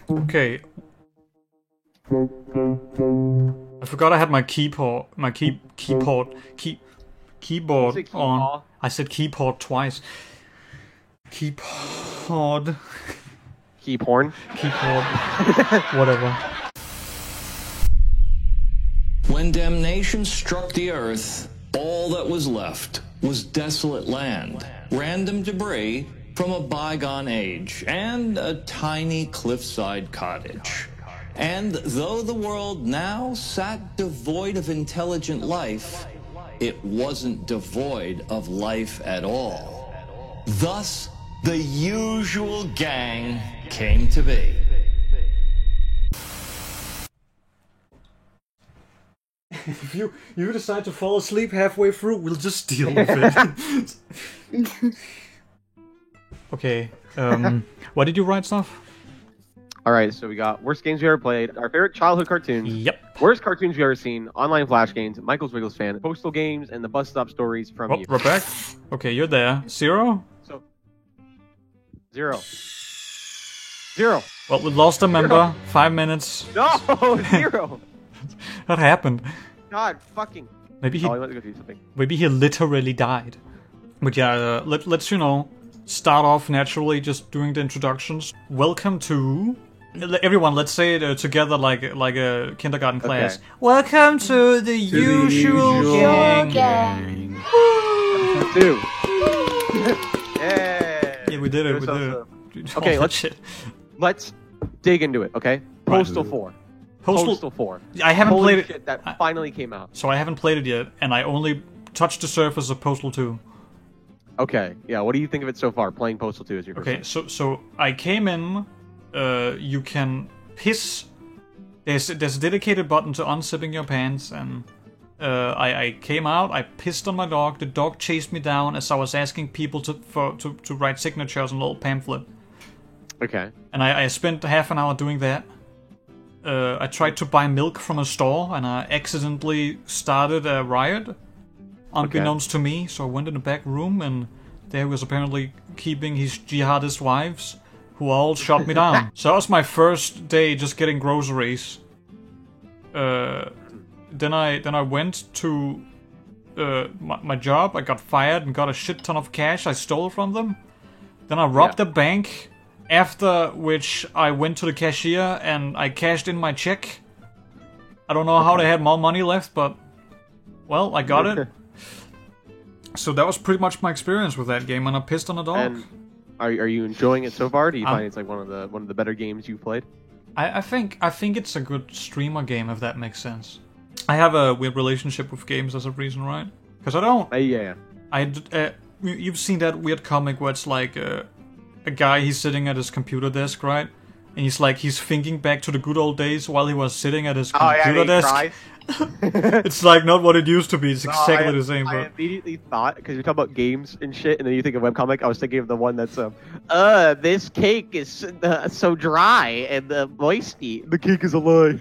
Okay. I forgot I had my keyboard on. I said keyboard twice. Keyboard. Key porn. Keyboard. Whatever. When damnation struck the earth, all that was left was desolate land, random debris from a bygone age, and a tiny cliffside cottage. And though the world now sat devoid of intelligent life, it wasn't devoid of life at all. Thus, the usual gang came to be. If you decide to fall asleep halfway through, we'll just deal with it. Okay. Why did you write stuff? Alright, so we got worst games we ever played, our favorite childhood cartoons, Yep. worst cartoons we ever seen, online flash games, Michael's Wiggles fan, postal games, and the bus stop stories from you. We're back. Okay, you're there. 0? So, 0. 0. Well, we lost a member. 5 minutes. No, 0. What happened? God, fucking. Maybe he. Oh, I went to go do something. Maybe he literally died. But yeah, let's start off naturally, just doing the introductions. Welcome to everyone. Let's say it together like a kindergarten class. Okay. Welcome to the usual gang. Episode 2. Yeah, we did it. We did awesome. it. Okay, Oh, let's shit. let's dig into it. Okay, Postal 4. Postal 4. I haven't Holy played shit, it. that finally came out. So I haven't played it yet, and I only touched the surface of Postal 2. Okay, yeah. What do you think of it so far? Playing Postal 2 as your first Okay, time? so I came in. You can piss. There's a dedicated button to unzipping your pants, and I came out. I pissed on my dog. The dog chased me down as I was asking people to write signatures on a little pamphlet. Okay. And I spent half an hour doing that. I tried to buy milk from a store, and I accidentally started a riot, unbeknownst to me. So I went in the back room, and there he was apparently keeping his jihadist wives, who all shot me down. So that was my first day just getting groceries. Then I went to my job. I got fired and got a shit ton of cash I stole from them. Then I robbed the bank. After which I went to the cashier and I cashed in my check. I don't know how they had more money left, but well, I got it. So that was pretty much my experience with that game, and I pissed on a dog. And are you enjoying it so far? Do you find it's like one of the better games you've played? I think it's a good streamer game, if that makes sense. I have a weird relationship with games as a reason, right? Because I don't. Yeah. You've seen that weird comic where it's like a guy, he's sitting at his computer desk, right? And he's thinking back to the good old days while he was sitting at his computer desk. It's like not what it used to be. It's exactly the same. I immediately thought, because you're talking about games and shit, and then you think of webcomic, I was thinking of the one that's this cake is so dry and moisty. The cake is a lie.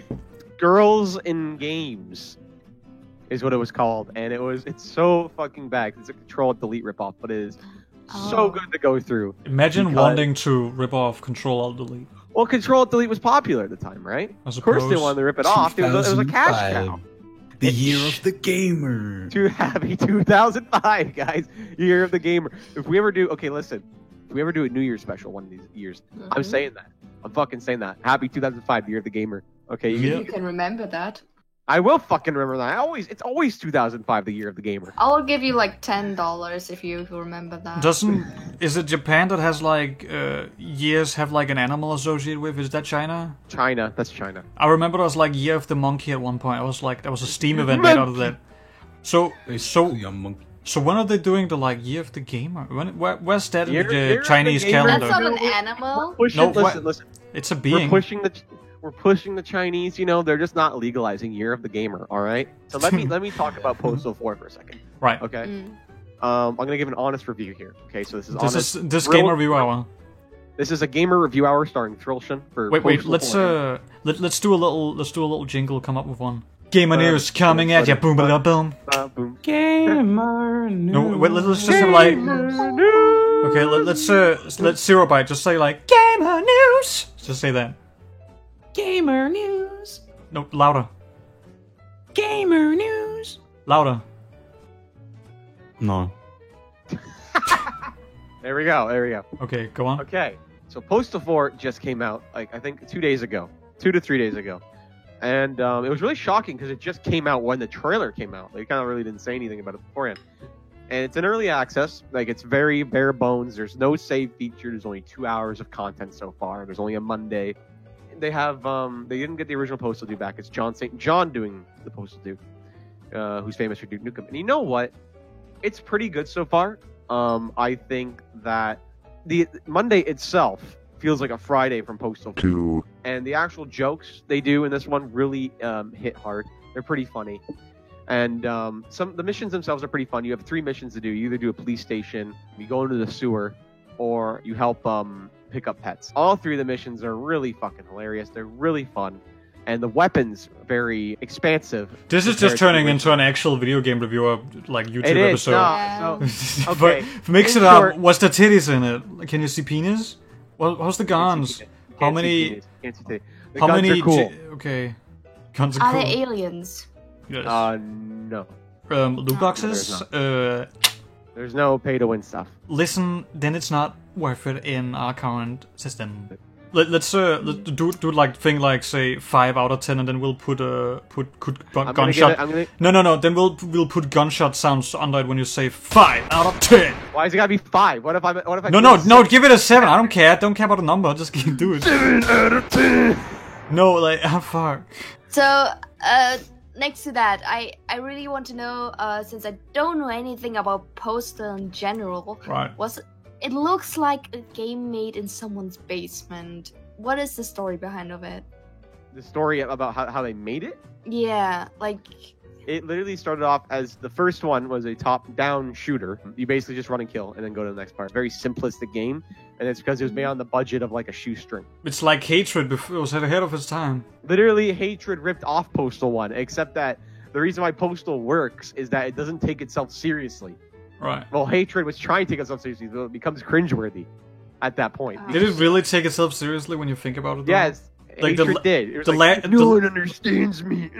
Girls in Games is what it was called, and it's so fucking bad. It's a Control-Delete ripoff, but it is so good to go through. Imagine wanting to rip off Control-Alt-Delete. Well, Control-Delete was popular at the time, right? Of course they wanted to rip it off. It was a cash cow. The year of the gamer. Too happy 2005, guys. Year of the gamer. If we ever do a New Year's special one of these years, I'm saying that. I'm fucking saying that. Happy 2005, year of the gamer. Okay, you can remember that. I will fucking remember that. It's always 2005, the year of the gamer. I'll give you like $10 if you remember that. Is it Japan that has like years have like an animal associated with? Is that China? China, that's China. I remember it was like Year of the Monkey at one point. I was like, there was a Steam event made out of that. So when are they doing the like Year of the Gamer? Where's that in the Chinese calendar? That's not an animal. Listen. It's a being. We're pushing the Chinese, they're just not legalizing Year of the Gamer, alright? So let me talk about Postal 4 for a second. Right. Okay. I'm gonna give an honest review here. Okay, so this is this Gamer Review Hour. This is a Gamer Review Hour starring Thrillshin for Wait, let's do a little jingle, come up with one. Gamer news coming at ya, boom ba boom. Boom. Gamer news. No, wait, let's just have like. Okay, let's Zero Byte just say like Gamer news. Just say that. Gamer news. No, louder. Gamer news. Louder. No. There we go. Okay, go on. Okay, so Postal 4 just came out, like, I think 2 days ago. 2 to 3 days ago. And it was really shocking because it just came out when the trailer came out. They kind of really didn't say anything about it beforehand. And it's in early access. Like, it's very bare bones. There's no save feature. There's only 2 hours of content so far. There's only a Monday. They have, they didn't get the original Postal Dude back. It's John St. John doing the Postal Dude, who's famous for Duke Nukem. And you know what? It's pretty good so far. I think that the Monday itself feels like a Friday from Postal 2. And the actual jokes they do in this one really hit hard. They're pretty funny. And the missions themselves are pretty fun. You have 3 missions to do. You either do a police station, you go into the sewer, or you help pick up pets. All 3 of the missions are really fucking hilarious. They're really fun. And the weapons very expansive. This is just turning into an actual video game reviewer, like YouTube It is. episode. No, so, okay. But mix In it up. short- What's the titties in it? Can you see penis? Well, how's the guns? How Can't see many? penis. Can't see titty. The How guns many? are cool. Okay, guns are Are cool. they aliens? Yes. No. Loot boxes. There's no pay-to-win stuff. Listen, then it's not worth it in our current system. Let's do like thing like say 5 out of 10, and then we'll put gunshot. No. Then we'll put gunshot sounds under it when you say 5 out of 10. Why is it gotta be 5? What if I? No. Give it a 7. I don't care. Don't care about the number. Just do it. 7 out of 10. No, like fuck. So, next to that, I really want to know, since I don't know anything about Postal in general, Right. It looks like a game made in someone's basement. What is the story behind of it? The story about how they made it. Yeah, like, It literally started off as the first one was a top-down shooter. You basically just run and kill, and then go to the next part. Very simplistic game, and it's because it was made on the budget of like a shoestring. It's like Hatred before it was ahead of its time. Literally, Hatred ripped off Postal 1, except that the reason why Postal works is that it doesn't take itself seriously. Right. Well, Hatred was trying to take itself seriously, so it becomes cringeworthy at that point. Did it really take itself seriously when you think about it? Though? Yes, Like Hatred did. It was the like, la- no the- one understands me.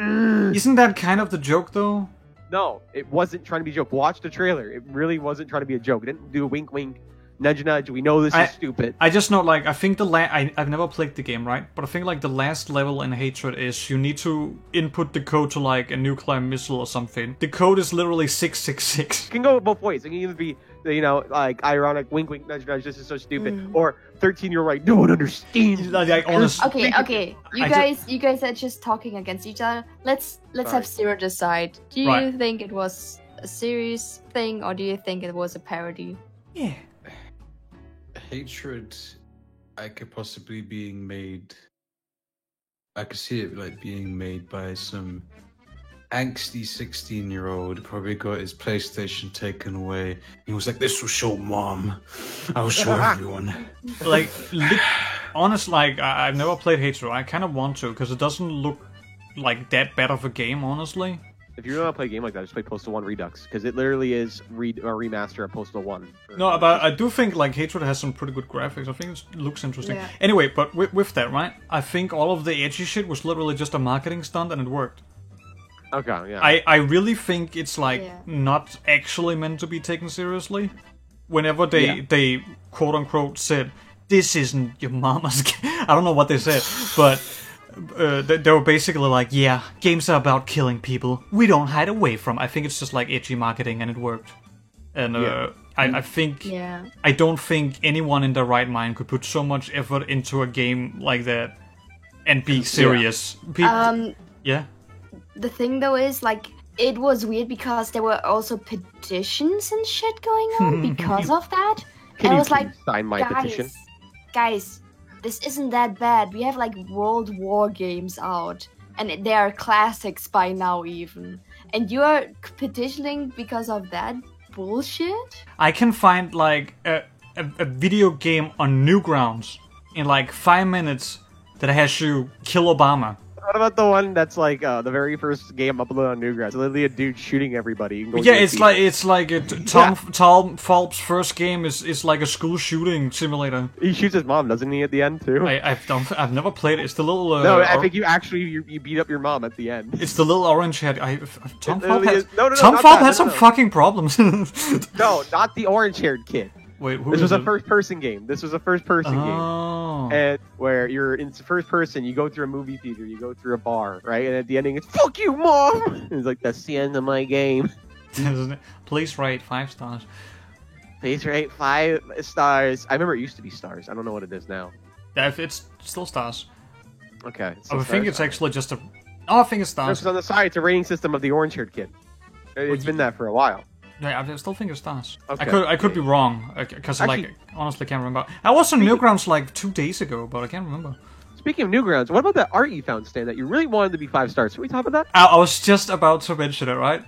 Isn't that kind of the joke though? No, it wasn't trying to be a joke. Watch the trailer. It really wasn't trying to be a joke. It didn't do a wink, wink, nudge, nudge. We know this is stupid. I just know, like, I think I've never played the game, right? But I think, like, the last level in Hatred is you need to input the code to, like, a nuclear missile or something. The code is literally 666. It can go both ways. It can either be, like, ironic, wink, wink, nudge, nudge, this is so stupid. Or 13-year-old, like, no one understands. Like, honestly. okay. You guys are just talking against each other. Let's have Zero decide. Do you think it was a serious thing, or do you think it was a parody? Yeah. Hatred, I could possibly being made. I could see it like being made by some angsty 16-year-old. Probably got his PlayStation taken away. He was like, "This will show mom. I will show everyone." Like, honestly, like, I've never played Hatred. I kind of want to, because it doesn't look like that bad of a game, honestly. If you really want to play a game like that, just play Postal 1 Redux, because it literally is a remaster of Postal 1. No, but I do think, like, Hatred has some pretty good graphics. I think it looks interesting. Yeah. Anyway, but with that, right? I think all of the edgy shit was literally just a marketing stunt, and it worked. Okay, yeah. I really think it's, like, not actually meant to be taken seriously. Whenever they quote-unquote said, "This isn't your mama's game." I don't know what they said, but they were basically like, yeah, games are about killing people. We don't hide away from. I think it's just like edgy marketing, and it worked. And I think I don't think anyone in their right mind could put so much effort into a game like that and be serious. Yeah. The thing though is, like, it was weird because there were also petitions and shit going on because of that. Can and I you was like, sign my petition? Guys, this isn't that bad. We have like World War games out, and they are classics by now even. And you are petitioning because of that bullshit? I can find like a video game on Newgrounds in like 5 minutes that has you kill Obama. What about the one that's like the very first game uploaded on Newgrounds? Literally a dude shooting everybody. And going Yeah, to it's like Tom Falb's first game is like a school shooting simulator. He shoots his mom, doesn't he, at the end too? I've never played it. It's the little no, I think you actually you beat up your mom at the end. It's the little orange head. Tom Falb literally has, is- no, Tom not Falb that, has some fucking problems. No, not the orange-haired kid. Wait, who This is was a it? first-person game. This was a first-person game. Oh. And where you're in first person, you go through a movie theater, you go through a bar, right? And at the ending, it's "fuck you, mom." And it's like, that's the end of my game. Please rate 5 stars. Please rate 5 stars. I remember it used to be stars. I don't know what it is now. Yeah, if it's still stars. Okay. I think it's actually just a. Oh, I think it's stars. Because on the side, it's a rating system of the orange-haired kid. It's been that for a while. Yeah, I still think it's stars. Okay. I could be wrong because Actually- like honestly can't remember. I was on Newgrounds like 2 days ago, but I can't remember. Speaking of Newgrounds, what about that art you found, Stan, that you really wanted to be 5 stars? Can we talk about that? I was just about to mention it, right?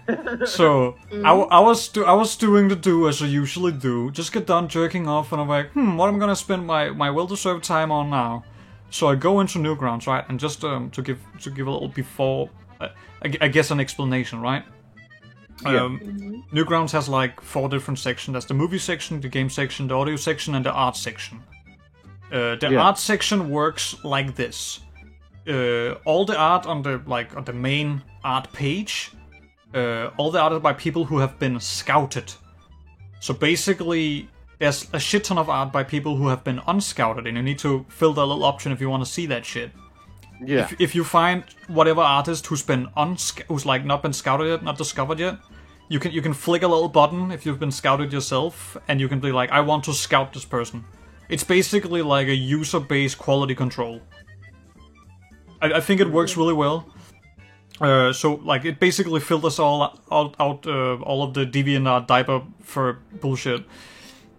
So I was doing the do as I usually do. Just get done jerking off, and I'm like, what am I gonna spend my well-deserved time on now? So I go into Newgrounds, right, and just to give a little before, I guess an explanation, right? Newgrounds has like 4 different sections. There's the movie section, the game section, the audio section, and the art section. The art section works like this. All the art on the main art page, all the art is by people who have been scouted. So basically, there's a shit ton of art by people who have been unscouted, and you need to fill the little option if you want to see that shit. Yeah. If you find whatever artist who's like not been scouted yet, not discovered yet, you can flick a little button if you've been scouted yourself, and you can be like, I want to scout this person. It's basically like a user-based quality control. I think it works really well. So like it basically filters all of the DeviantArt diaper for bullshit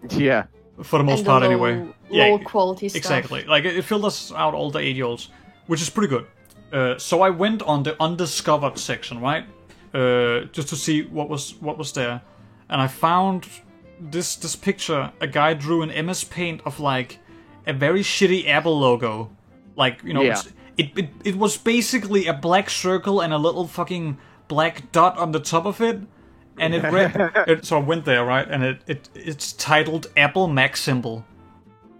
Yeah. for the most And the part low- anyway. low quality stuff. Exactly. Like it filters out all the 8-year-olds, which is pretty good. So I went on the undiscovered section, right? Just to see what was there, and I found this picture a guy drew in MS Paint of like a very shitty Apple logo, like Yeah. it was basically a black circle and a little fucking black dot on the top of it, and it read. So I went there, right, and it's titled Apple Mac symbol,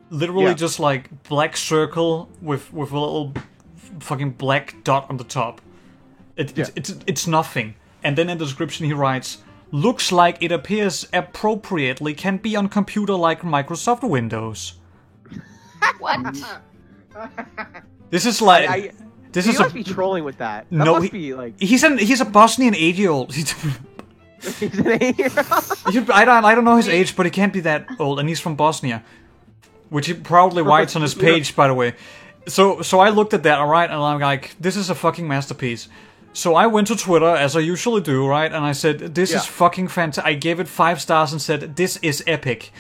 literally just like black circle with a little fucking black dot on the top. It's nothing. And then in the description he writes, looks like it appears appropriately can be on computer like Microsoft Windows. What? This is like this He is must be trolling with that. That No, must he- be like he's a Bosnian 8-year-old. he's an 8-year-old. I don't know his age, but he can't be that old, and he's from Bosnia, which he proudly writes on his page, by the way. So I looked at that, alright, and I'm like, this is a fucking masterpiece. So I went to Twitter, as I usually do, right, and I said, this is fucking fantastic. I gave it 5 stars and said, this is epic.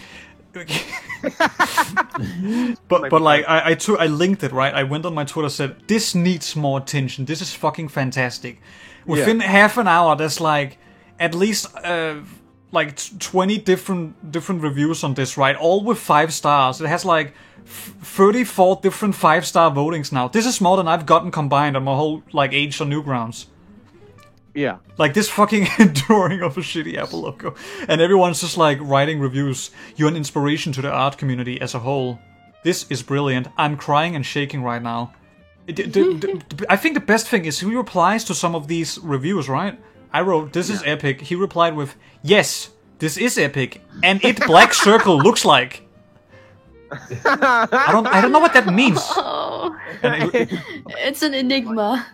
but like, I linked it, right? I went on my Twitter, said, this needs more attention. This is fucking fantastic. Within half an hour, there's like, at least, like 20 different reviews on this, right? All with 5 stars. It has like 34 different 5-star votings now. This is more than I've gotten combined on my whole like age on Newgrounds. Yeah. Like this fucking drawing of a shitty Apple logo, and everyone's just like writing reviews. You're an inspiration to the art community as a whole. This is brilliant. I'm crying and shaking right now. I think the best thing is he replies to some of these reviews, right? I wrote, "This is epic." He replied with, "Yes, this is epic, and it black circle looks like." I don't know what that means. Oh, And it's an enigma.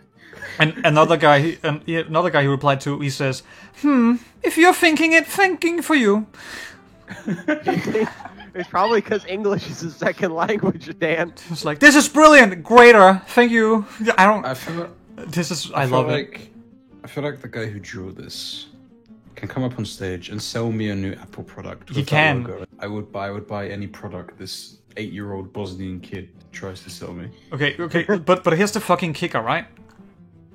And another guy he replied to, he says, if you're thinking for you. It's probably because English is his second language, Dan. It's like, this is brilliant, greater, thank you. I feel love it. I feel like the guy who drew this can come up on stage and sell me a new Apple product. He with that can. logo. I would buy any product this 8-year-old Bosnian kid tries to sell me. Okay, but here's the fucking kicker, right?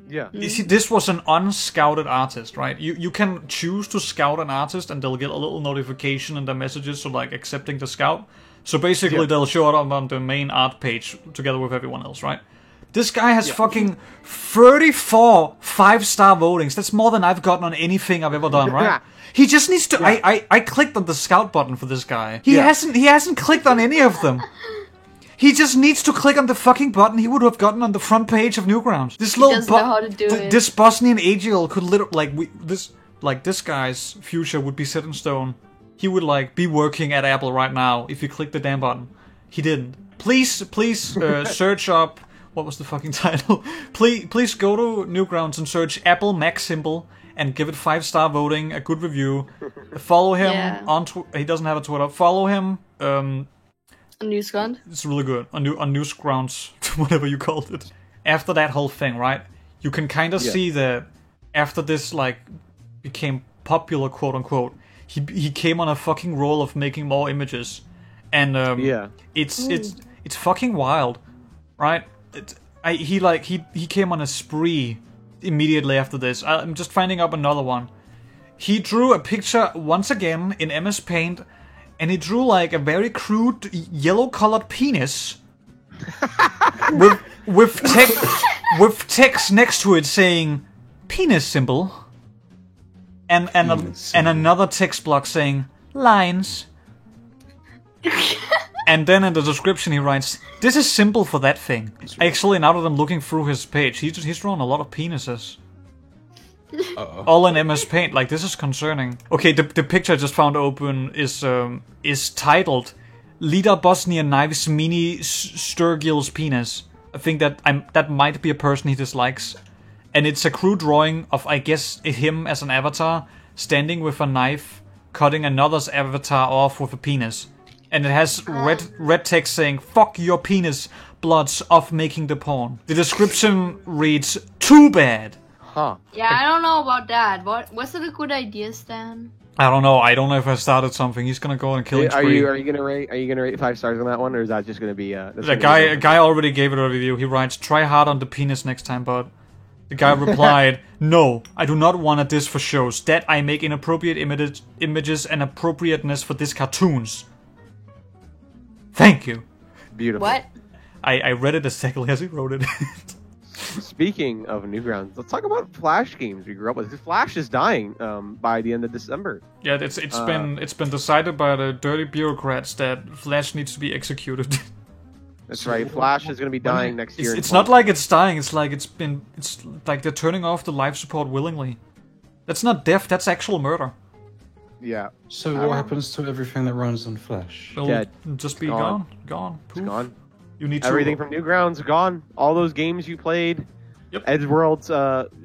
Yeah. You see, this was an unscouted artist, right? You can choose to scout an artist, and they'll get a little notification in their messages, so like accepting the scout. So basically, they'll show up on the main art page together with everyone else, right? This guy has fucking 34 5-star votings. That's more than I've gotten on anything I've ever done, right? He just needs to. I clicked on the scout button for this guy. He hasn't clicked on any of them. He just needs to click on the fucking button he would have gotten on the front page of Newgrounds. This little doesn't know how to do it. This Bosnian 8-year-old could literally this guy's future would be set in stone. He would like be working at Apple right now if he clicked the damn button. He didn't. Please search up. What was the fucking title? Please go to Newgrounds and search Apple Mac symbol and give it 5-star voting, a good review. Follow him on he doesn't have a Twitter. Follow him. On Newsground? It's really good. On Newsgrounds, whatever you called it. After that whole thing, right? You can kind of see that after this like became popular, quote unquote, he came on a fucking roll of making more images. And it's fucking wild, right? He came on a spree immediately after this. I'm just finding up another one. He drew a picture once again in MS Paint, and he drew like a very crude yellow-colored penis with text next to it saying penis symbol, and another text block saying lines. And then in the description he writes, "This is simple for that thing." Actually, now that I'm looking through his page, he's drawn a lot of penises. All in MS Paint. Like, this is concerning. Okay, the picture I just found open is titled "Lida Bosnian Knives Mini Sturgill's Penis." I think that might be a person he dislikes. And it's a crude drawing of, I guess, him as an avatar, standing with a knife, cutting another's avatar off with a penis. And it has red text saying, "Fuck your penis, bloods off making the porn." The description reads, "Too bad." Huh. Yeah, I don't know about that. Was it a good idea, Stan? I don't know. I don't know if I started something. He's gonna go on a killing spree. Are you gonna rate 5 stars on that one, or is that just gonna be A guy already gave it a review. He writes, "Try hard on the penis next time, bud." The guy replied, "No, I do not want this for shows. That I make inappropriate images and appropriateness for these cartoons. Thank you." Beautiful. What? I read it exactly as he wrote it. Speaking of Newgrounds, let's talk about Flash games we grew up with. Flash is dying by the end of December. Yeah, it's been decided by the dirty bureaucrats that Flash needs to be executed. That's right. Flash is going to be dying next year. It's not like it's dying. It's like it's like they're turning off the life support willingly. That's not death. That's actual murder. Yeah. So what happens to everything that runs on Flash? It'll Dead. Just be Gone. gone. Poof. It's gone. You need everything from Newgrounds gone. All those games you played. Yep. Edgeworld's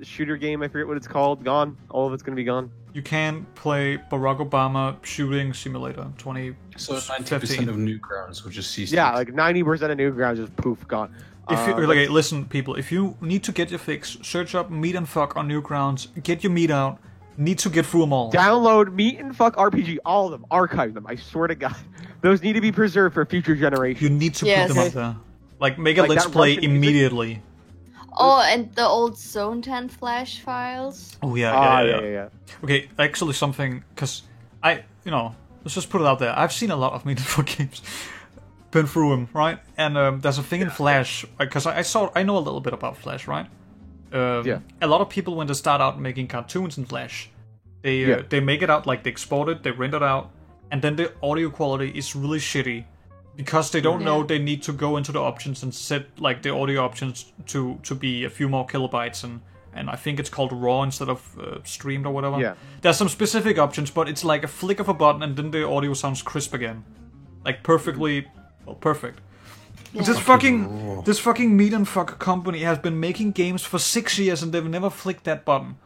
shooter game, I forget what it's called, gone. All of it's going to be gone. You can play Barack Obama shooting simulator 2015. So 90% of Newgrounds will just cease. Yeah, like 90% of Newgrounds just poof gone. If you, okay, listen, people. If you need to get your fix, search up Meat and Fuck on Newgrounds. Get your meat out. Need to get through them all. Download Meat and Fuck RPG, all of them. Archive them. I swear to God, those need to be preserved for future generations. You need to put them up there. Like, make a let's play immediately. Oh, and the old Zone 10 Flash files. Oh yeah. Okay, actually something, because let's just put it out there. I've seen a lot of Meat and Fuck games. Been through them, right? And there's a thing in Flash, because I know a little bit about Flash, right? A lot of people, when they start out making cartoons in Flash, they make it out, like they export it, they render it out, and then the audio quality is really shitty because they don't know they need to go into the options and set like the audio options to be a few more kilobytes, and I think it's called RAW instead of streamed or whatever. Yeah. There's some specific options, but it's like a flick of a button and then the audio sounds crisp again, like perfect. Yeah. This fucking Meat and Fuck company has been making games for 6 years and they've never flicked that button.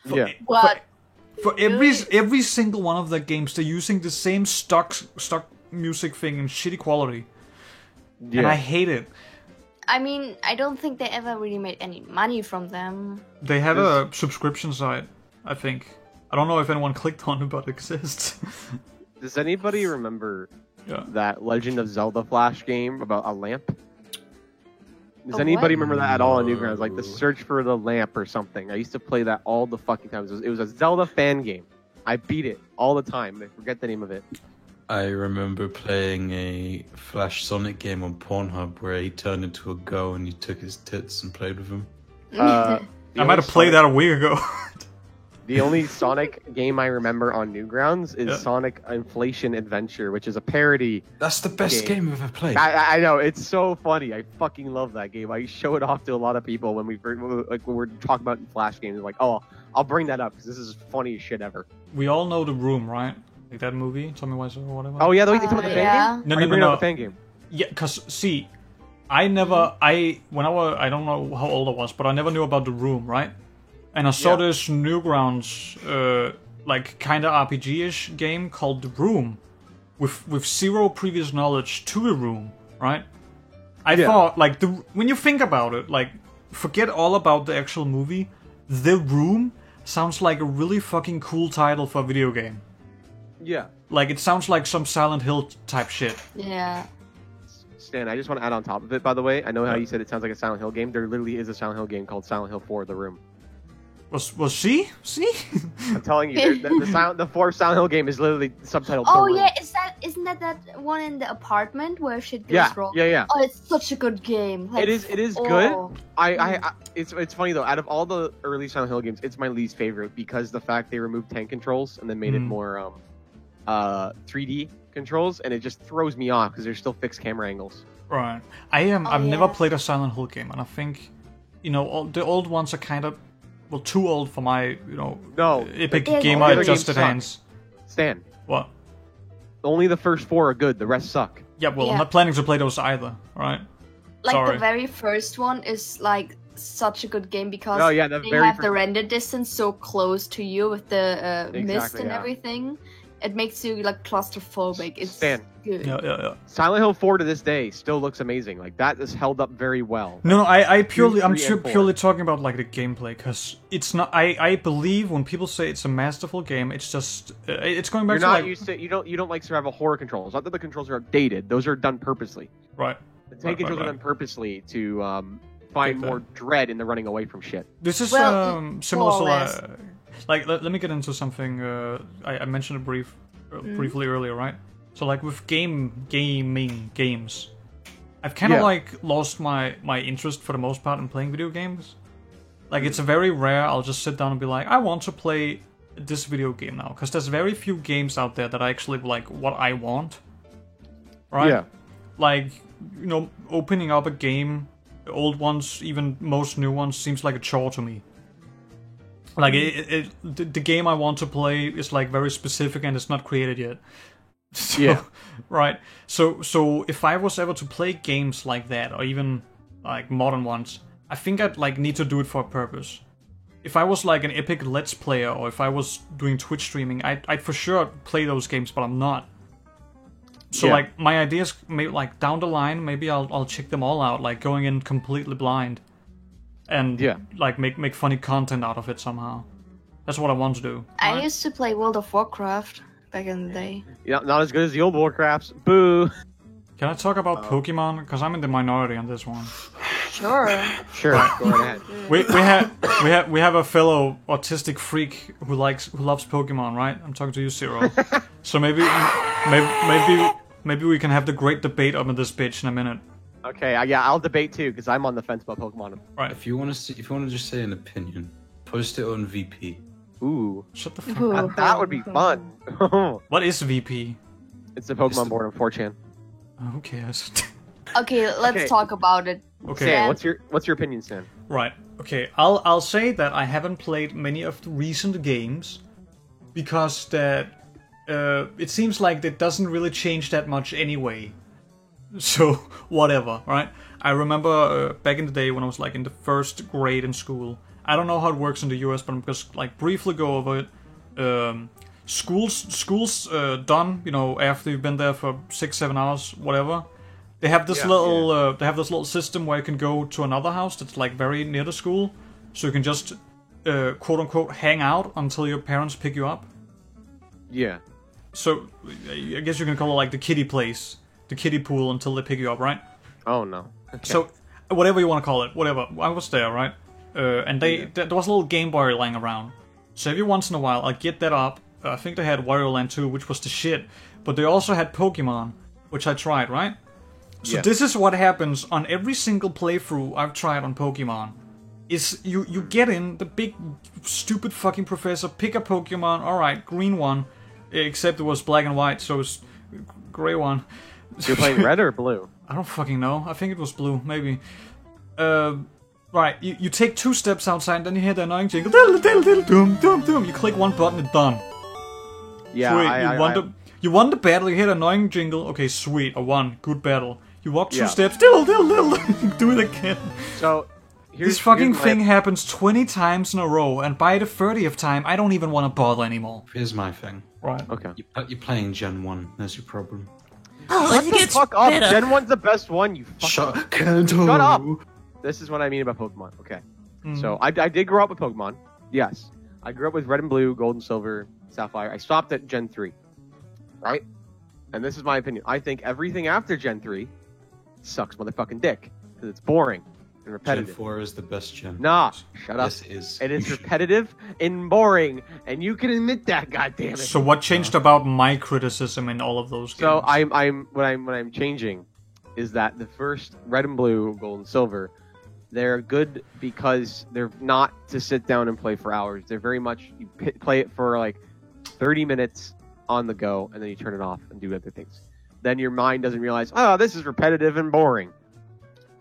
For every single one of their games, they're using the same stock music thing in shitty quality. Yeah. And I hate it. I mean, I don't think they ever really made any money from them. They have a subscription site, I think. I don't know if anyone clicked on it, but it exists. Does anybody remember that Legend of Zelda Flash game about a lamp? Does anybody remember that at all on Newgrounds? Like the search for the lamp or something. I used to play that all the fucking times. It was a Zelda fan game. I beat it all the time. I forget the name of it. I remember playing a Flash Sonic game on Pornhub where he turned into a girl and you took his tits and played with him. The I might only have played that Sonic- a week ago. The only Sonic game I remember on Newgrounds is Yeah. Sonic Inflation Adventure, which is a parody. That's the best game I've ever played. I know, it's so funny. I fucking love that game. I show it off to a lot of people when when we're talking about Flash games. Like, oh, I'll bring that up because this is funny as shit ever. We all know The Room, right? Like that movie, Tommy Wiseau or whatever. Oh yeah, the way they come up with the fan yeah. game. No, Are no, you bringing no, up the no. fan game? Yeah, cause see, I never, when I was, I don't know how old I was, but I never knew about The Room, right? And I saw Yeah. this Newgrounds, like kind of RPG-ish game called The Room, with zero previous knowledge to The Room, right? I Yeah. thought like when you think about it, like forget all about the actual movie. The Room sounds like a really fucking cool title for a video game. Yeah. Like it sounds like some Silent Hill type shit. Yeah. Stan, I just want to add on top of it. By the way, I know how Yeah. you said it sounds like a Silent Hill game. There literally is a Silent Hill game called Silent Hill 4: The Room. Was see? I'm telling you, the fourth Silent Hill game is literally subtitled. The Oh Room. yeah, isn't that one in the apartment where shit goes Yeah, wrong? yeah. Oh, it's such a good game. Like, It is oh. good. It's funny though. Out of all the early Silent Hill games, it's my least favorite because the fact they removed tank controls and then made it more 3D controls, and it just throws me off because there's still fixed camera angles. Right. I've Oh, never yeah. played a Silent Hill game, and I think, all the old ones are kind of, well, too old for my, No, epic Yeah, gamer the other adjusted games suck. hands. Stan, What? only the first 4 are good. The rest suck. Yeah, well, I'm Yeah. not planning to play those either, right? Like Sorry. the very first one is like such a good game because Oh, yeah, the they very have the first- render distance so close to you with the mist Exactly, and yeah. everything. It makes you like claustrophobic. It's Stan. good. Yeah. Silent Hill 4 to this day still looks amazing. Like that is held up very well. No, I'm 3 and 4. purely talking about like the gameplay, because it's not. I believe when people say it's a masterful game, it's just it's going back You're to not like used to you don't like survival horror controls. Not that the controls are outdated; those are done purposely. right. The tank Right, controls right. are done purposely to find Get more that. dread in the running away from shit. This is Well, similar to more or less. like let me get into something I mentioned it briefly earlier, right? So like with gaming games, I've kind of Yeah. like lost my interest for the most part in playing video games. Like it's very rare I'll just sit down and be like, I want to play this video game now, because there's very few games out there that are actually like what I want, right? Yeah. Like opening up a game, old ones, even most new ones, seems like a chore to me. Like the game I want to play is like very specific and it's not created yet. So, Yeah. Right. So if I was ever to play games like that, or even like modern ones, I think I'd like need to do it for a purpose. If I was like an epic Let's Player, or if I was doing Twitch streaming, I'd for sure play those games, but I'm not. So Yeah. like my ideas, maybe like down the line, maybe I'll check them all out, like going in completely blind, and Yeah. like make funny content out of it somehow. That's what I want to do. I used to play World of Warcraft back in the day. Yeah, not as good as the old Warcrafts. Boo. Can I talk about Pokemon? Because I'm in the minority on this one. Sure. Sure, go right ahead. We have a fellow autistic freak who loves Pokemon, right? I'm talking to you, Zero. So maybe we can have the great debate up in this bitch in a minute. Okay, yeah, I'll debate too because I'm on the fence about Pokemon. Right. If you want to just say an opinion, post it on VP. Ooh, Shut the fuck up. that would be fun. What is VP? It's the Pokemon board on 4chan. Who cares? Okay, let's Okay. talk about it. Okay. Stan, Yeah. what's your opinion, Stan? Right. Okay. I'll say that I haven't played many of the recent games because that it seems like it doesn't really change that much anyway. So whatever, right? I remember back in the day when I was like in the first grade in school. I don't know how it works in the US, but I'm just like briefly go over it. School's done. After you've been there for 6-7 hours, whatever. They have this they have this little system where you can go to another house that's like very near the school, so you can just quote unquote hang out until your parents pick you up. Yeah. So I guess you can call it like the kiddie place, the kiddie pool until they pick you up, right? Oh no. Okay. So whatever you want to call it, whatever. I was there, right? And there was a little Game Boy lying around. So every once in a while, I get that up I think they had Wario Land 2, which was the shit. But they also had Pokemon, which I tried, right? So Yeah. this is what happens on every single playthrough I've tried on Pokemon. Is you get in, the big stupid fucking professor, pick a Pokemon, alright, green one. Except it was black and white, so it's gray one. You're playing red or blue? I don't fucking know. I think it was blue, maybe. Right, you take 2 steps outside, then you hear the annoying jingle. Diddle, diddle, diddle, doom, doom, doom. You click one button, it's done. Yeah, Sweet. You won the battle, you hear the annoying jingle. Okay, sweet, I won. Good battle. You walk 2 Yeah. steps, diddle, diddle, diddle. Do it again. So This fucking here's thing happens 20 times in a row, and by the 30th time, I don't even want to bother anymore. Here's my thing. Right. Okay. You're playing Gen 1. That's your problem. Shut the fuck up. Gen 1's the best one. You fucking Shut up. This is what I mean about Pokemon. Okay. So I did grow up with Pokemon. Yes. I grew up with Red and Blue, Gold and Silver, Sapphire. I stopped at Gen 3. Right? And this is my opinion. I think everything after Gen 3 sucks motherfucking dick. Because it's boring and Gen repetitive. 4 is the best gen. Nah. Shut up. Yes, it is. It is repetitive and boring. And you can admit that, goddammit. So what changed about my criticism in all of those games? So what I'm changing is that the first Red and Blue, Gold and Silver, they're good because they're not to sit down and play for hours. They're very much you play it for like 30 minutes on the go, and then you turn it off and do other things. Then your mind doesn't realize, oh, this is repetitive and boring.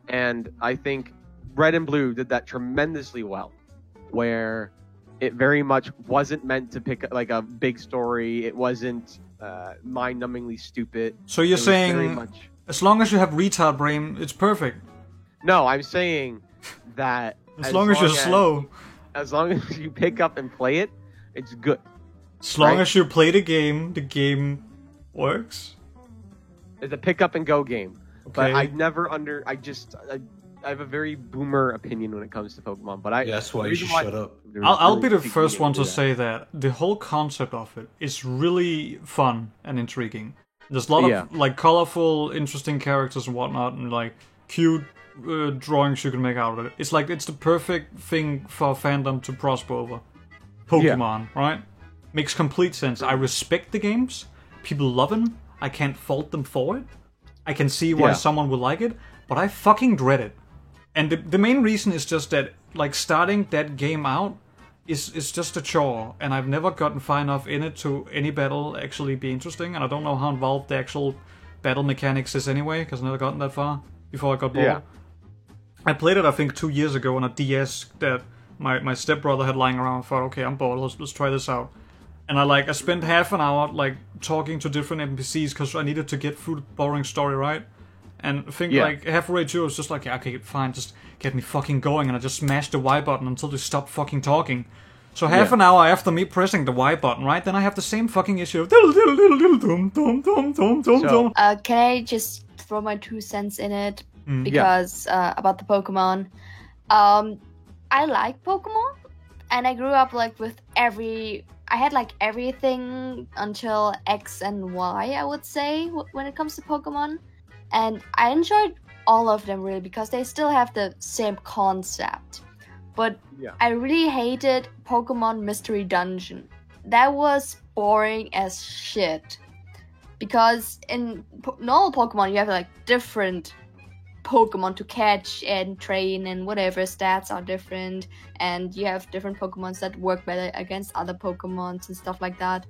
And I think Red and Blue did that tremendously well, where it very much wasn't meant to pick like a big story. It wasn't mind-numbingly stupid. So you're It was very saying, much... as long as you have retard brain, it's perfect. No, I'm saying that As long as you're slow. as long as you pick up and play it, it's good. As long Right. as you play the game works. It's a pick up and go game. But Okay. I never I have a very boomer opinion when it comes to Pokemon. But Yeah, that's why the you reason should shut up. I'll be the really first one to do that. say that the whole concept of it is really fun and intriguing. There's a lot Yeah. of like colorful, interesting characters and whatnot, and like cute drawings you can make out of it. It's like it's the perfect thing for fandom to prosper over. Pokemon, right? Makes complete sense. I respect the games. People love them. I can't fault them for it. I can see why Yeah. someone would like it, but I fucking dread it. And the main reason is just that, like, starting that game out is just a chore, and I've never gotten far enough in it to any battle actually be interesting, and I don't know how involved the actual battle mechanics is anyway, because I've never gotten that far before I got bored. Yeah. I played it, I think, 2 years ago on a DS that my stepbrother had lying around. I thought, okay, I'm bored, let's try this out. And I spent half an hour, like, talking to different NPCs, because I needed to get through the boring story, right? And I think, Yeah. like, halfway through, I was just like, yeah, okay, fine, just get me fucking going. And I just smashed the Y button until they stopped fucking talking. So half an hour after me pressing the Y button, right, then I have the same fucking issue of diddle, diddle, diddle, diddle, dum, dum, dum, dum, dum, So- dum. Can I just throw my 2 cents in it? Because about the Pokemon. I like Pokemon, and I grew up like with I had like everything until X and Y, I would say, when it comes to Pokemon. And I enjoyed all of them really because they still have the same concept. But Yeah. I really hated Pokemon Mystery Dungeon. That was boring as shit. Because in normal Pokemon, you have like different Pokemon to catch and train, and whatever stats are different, and you have different Pokemons that work better against other Pokemons and stuff like that.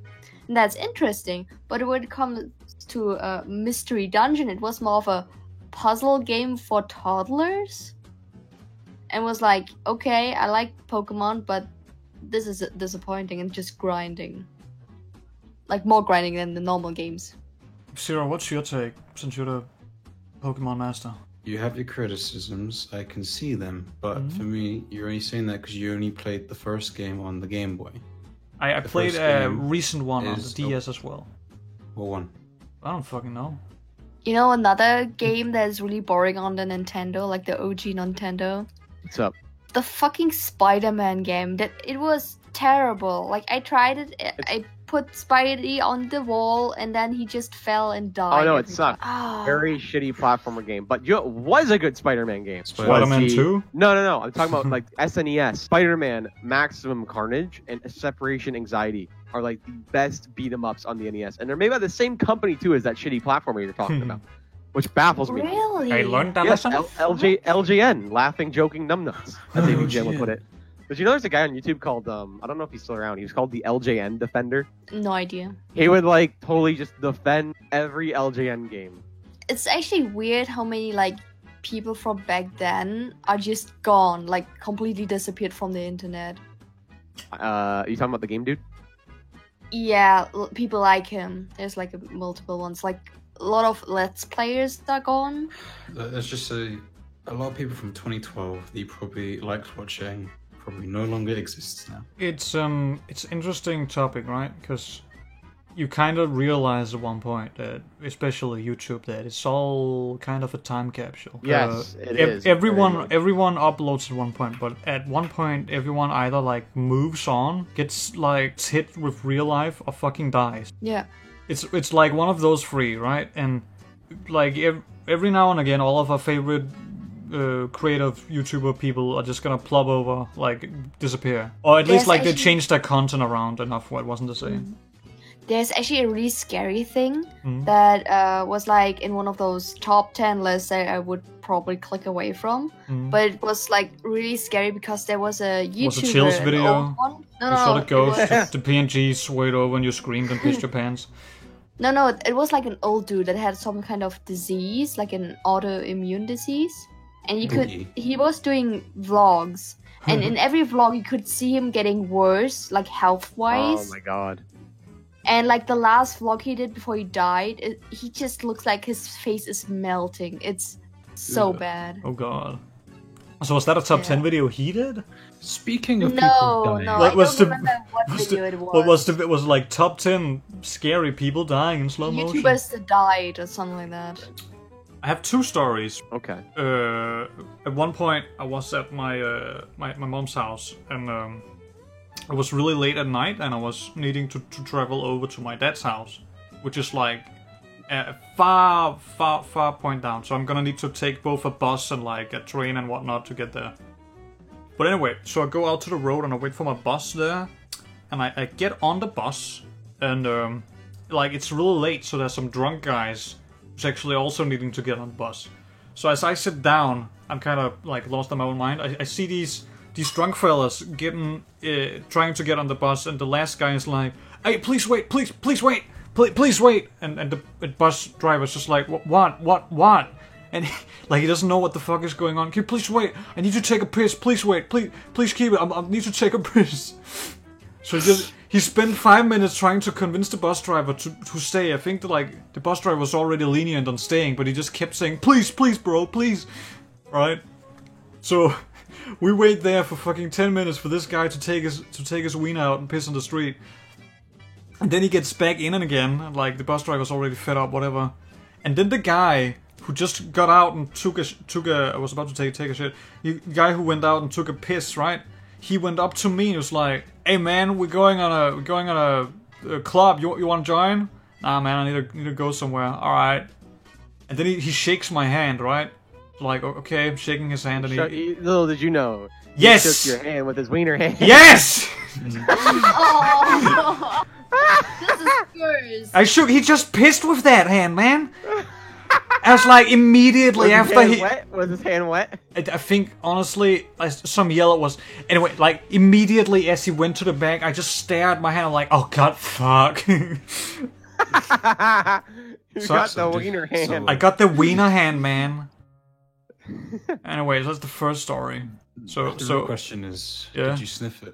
And that's interesting. But when it comes to a Mystery Dungeon, it was more of a puzzle game for toddlers. And was like, okay, I like Pokemon, but this is disappointing and just grinding. Like more grinding than the normal games. Zero, what's your take, since you're the Pokemon master? You have your criticisms, I can see them, but for me, you're only saying that because you only played the first game on the Game Boy. I The played first a game recent one on the is DS as well. What one? I don't fucking know. You know another game that is really boring on the Nintendo, like the OG Nintendo? What's up? The fucking Spider-Man game. That it was terrible. Like I tried it, I put Spidey on the wall, and then he just fell and died. Oh no, it every sucked. time. Oh. Very shitty platformer game. But you know, what was a good Spider-Man game. Spider-Man Was the- 2? No. I'm talking about like SNES. Spider-Man Maximum Carnage and Separation Anxiety are like the best beat 'em ups on the NES, and they're made by the same company too as that shitty platformer you're talking about, which baffles me. Really? I learned that Yes, lesson. LJN, laughing, joking, numbnuts, as ABJ would put it. But you know, there's a guy on YouTube called I don't know if he's still around. He was called the LJN Defender. No idea. He would like totally just defend every LJN game. It's actually weird how many like people from back then are just gone, like completely disappeared from the internet. You talking about the game dude? Yeah, people like him. There's like multiple ones. Like a lot of Let's Players are gone. Let's just say a lot of people from 2012 that you probably liked watching probably no longer exists now. It's interesting topic, right? Because you kind of realize at one point that, especially YouTube, that it's all kind of a time capsule. Yes, it is. Everyone uploads at one point, but at one point, everyone either like moves on, gets like hit with real life, or fucking dies. Yeah. It's like one of those three, right? And like every now and again, all of our favorite creative YouTuber people are just gonna plop over, like disappear, or at least Yes, like they actually- changed their content around enough where it wasn't the same. There's actually a really scary thing Mhm. that was like in one of those top 10 lists that I would probably click away from. Mhm. But it was like really scary because there was a YouTuber. Was it Chill's an video? old one. No, You saw the it ghost, was- the PNG swayed over, and you screamed and pissed your pants. No, it was like an old dude that had some kind of disease, like an autoimmune disease. And he was doing vlogs. And in every vlog, you could see him getting worse, like health-wise. Oh my god. And like the last vlog he did before he died, he just looks like his face is melting. It's so Yeah. bad. Oh god. So was that a top Yeah. 10 video he did? Speaking of No, people dying, no, What I was don't the- remember what Was video the- it was. What was it was like top 10 scary people dying in slow motion? YouTubers that died or something like that. I have two stories. Okay. At one point, I was at my mom's house, and it was really late at night, and I was needing to travel over to my dad's house, which is like a far point down. So I'm gonna need to take both a bus and like a train and whatnot to get there. But anyway, so I go out to the road and I wait for my bus there, and I get on the bus, and like it's really late, so there's some drunk guys who's actually also needing to get on the bus. So as I sit down, I'm kind of like lost in my own mind. I see these drunk fellas getting trying to get on the bus, and the last guy is like, "Hey, please wait, please wait, please wait." And the bus driver's just like, "What?" And he doesn't know what the fuck is going on. "Can you please wait? I need to take a piss. Please wait. Please keep it. I need to take a piss." So he spent 5 minutes trying to convince the bus driver to stay. I think that like the bus driver was already lenient on staying, but he just kept saying, "Please, bro, please." Right? So we wait there for fucking 10 minutes for this guy to take his wiener out and piss on the street. And then he gets back in and again, like the bus driver's already fed up, whatever. And then the guy who just got out and took a I was about to take a shit. The guy who went out and took a piss, right? He went up to me and was like, "Hey man, we're going on a club. You want to join?" "Nah man, I need to go somewhere." "All right." And then he shakes my hand, right? Like, okay, I'm shaking his hand, and Little did you know. Yes! He shook your hand with his wiener hand. Yes! Oh, this is gross. He just pissed with that hand, man. I was like, immediately Was his after hand he... wet? Was his hand wet? I think, honestly, some yellow was... Anyway, like, immediately as he went to the back, I just stared at my hand, I'm like, oh god, fuck. You So- got so the did- wiener hand. I got the wiener hand, man. Anyway, that's the first story. the real So question is, yeah. did you sniff it?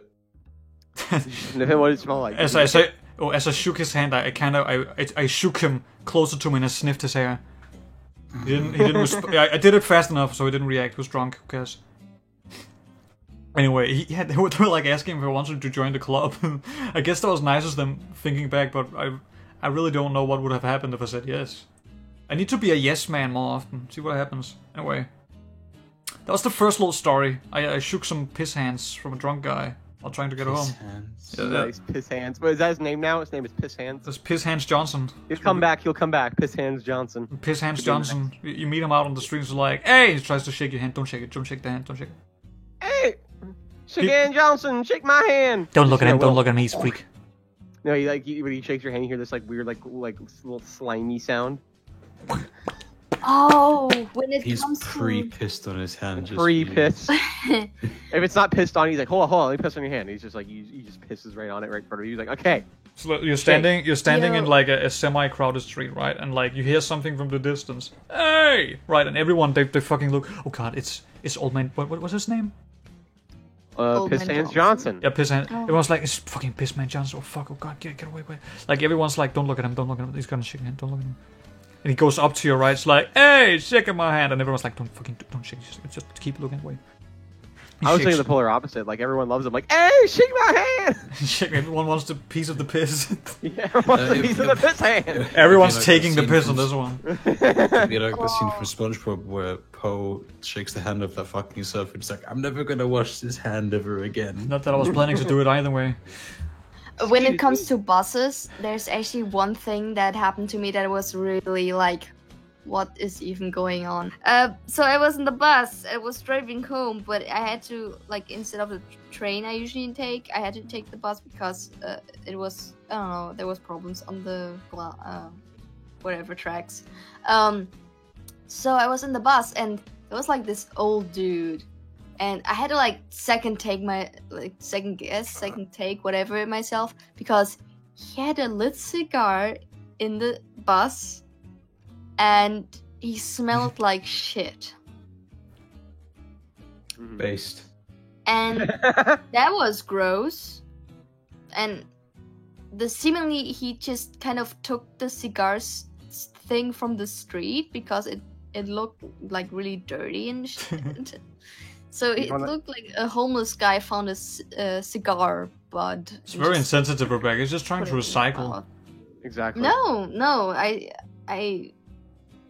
Sniff him, what did it smell like? as I shook his hand, I shook him closer to me and I sniffed his hair. He didn't I did it fast enough so he didn't react. He was drunk, who cares? Anyway, they were like asking if I wanted to join the club. I guess that was nice of them thinking back, but I really don't know what would have happened if I said yes. I need to be a yes man more often. See what happens. Anyway, that was the first little story. I shook some piss hands from a drunk guy. while trying to get Piss home. hands. Yeah, Nice, Piss Hands. But is that his name now? His name is Piss Hands. There's Piss Hands Johnson. He'll come back. He'll come back. Piss Hands Johnson. Piss Hands Johnson. You meet him out on the streets, like, hey, he tries to shake your hand. Don't shake it. Don't shake the hand. Don't shake it. Hey, shake hand Johnson. Shake my hand. Don't look at him. Yeah, well- Don't look at me. He's freak. No, when he shakes your hand, you hear this like weird, like little slimy sound. Oh, when it He's comes pre-pissed on his hand. just Pre-piss. to. If it's not pissed on, he's like, hold on, let me piss on your hand. He's just like, he just pisses right on it, right in front of you. He's like, okay. So you're standing in Yo. like a semi-crowded street, right? And like you hear something from the distance. Hey! Right, and everyone they fucking look. Oh god, it's old man. What was his name? Old Piss Man Hands Johnson. Johnson. Yeah, Piss Hand. Oh. Everyone's like, it's fucking Piss Man Johnson. Oh fuck! Oh god, get away! Like everyone's like, don't look at him. Don't look at him. He's gonna shake your hand. Don't look at him. And he goes up to your right. It's like, hey, shake my hand. And everyone's like, don't shake. Just keep looking away. He I was shakes- thinking the polar opposite. Like everyone loves him. Like, hey, shake my hand. Everyone wants the piece of the piss. Yeah, everyone wants a piece of the piss hand. Everyone's like taking the scene piss from on this one. You know, like the scene from SpongeBob where Poe shakes the hand of that fucking surfer. It's like, I'm never gonna wash this hand ever again. Not that I was planning to do it either way. When it comes to buses, there's actually one thing that happened to me that was really like, what is even going on? So I was in the bus. I was driving home, but I had to, like, instead of the train I usually take, I had to take the bus because it was, I don't know, there was problems on the whatever tracks. So I was in the bus, and there was like this old dude, and I had to like second take whatever myself, because he had a lit cigar in the bus and he smelled like shit. Based. And that was gross. And seemingly he just kind of took the cigars thing from the street because it looked like really dirty and shit. So it looked like a homeless guy found a cigar bud. It's very insensitive, Rebecca. He's just trying to recycle. Exactly. No, I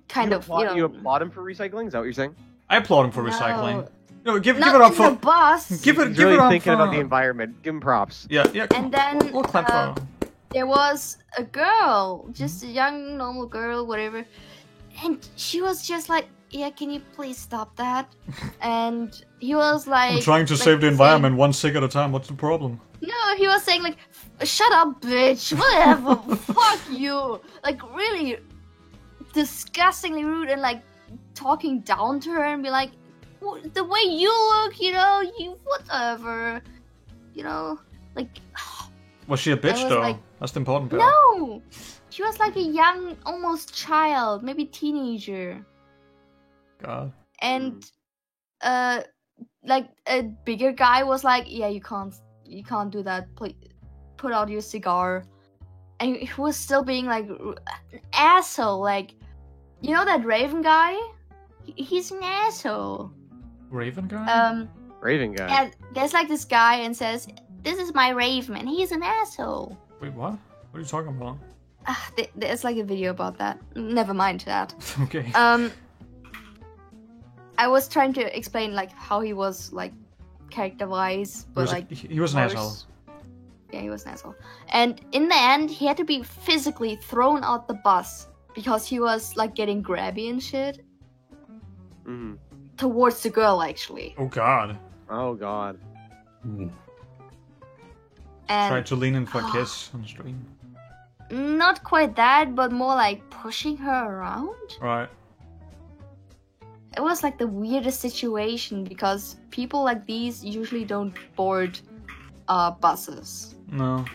kind you of, applaud, you applaud him for recycling? Is that what you're saying? I applaud him for No. recycling. No, give not it up in for. the bus. Give it. He's Give really it up thinking for. about the environment. Give him props. Yeah. And then we'll clap for. there was a girl, just a young normal girl, whatever, and she was just like, yeah, can you please stop that? And he was like, I'm trying to like, save the saying- environment one cig at a time. What's the problem? No, he was saying like, shut up, bitch, whatever, fuck you, like really disgustingly rude, and like talking down to her and be like, the way you look, you whatever, like. Was she a bitch was though? like- That's the important part. No! She was like a young, almost child, maybe teenager. God. And like a bigger guy was like, yeah, you can't do that. Please put out your cigar. And he was still being like an asshole. Like, you know that Raven guy? He's an asshole. Raven guy? Raven guy. And there's like this guy and says, this is my Raven, and he's an asshole. Wait, what? What are you talking about? There's like a video about that. Never mind that. Okay. I was trying to explain like how he was like character-wise, but he was an worse. asshole. Yeah, he was an asshole. And in the end, he had to be physically thrown out the bus because he was like getting grabby and shit Mhm. towards the girl, actually. Oh God. Oh God. Ooh. And Tried to lean in for a kiss on the stream. not quite that, but more like pushing her around. Right. It was like the weirdest situation because people like these usually don't board buses. No.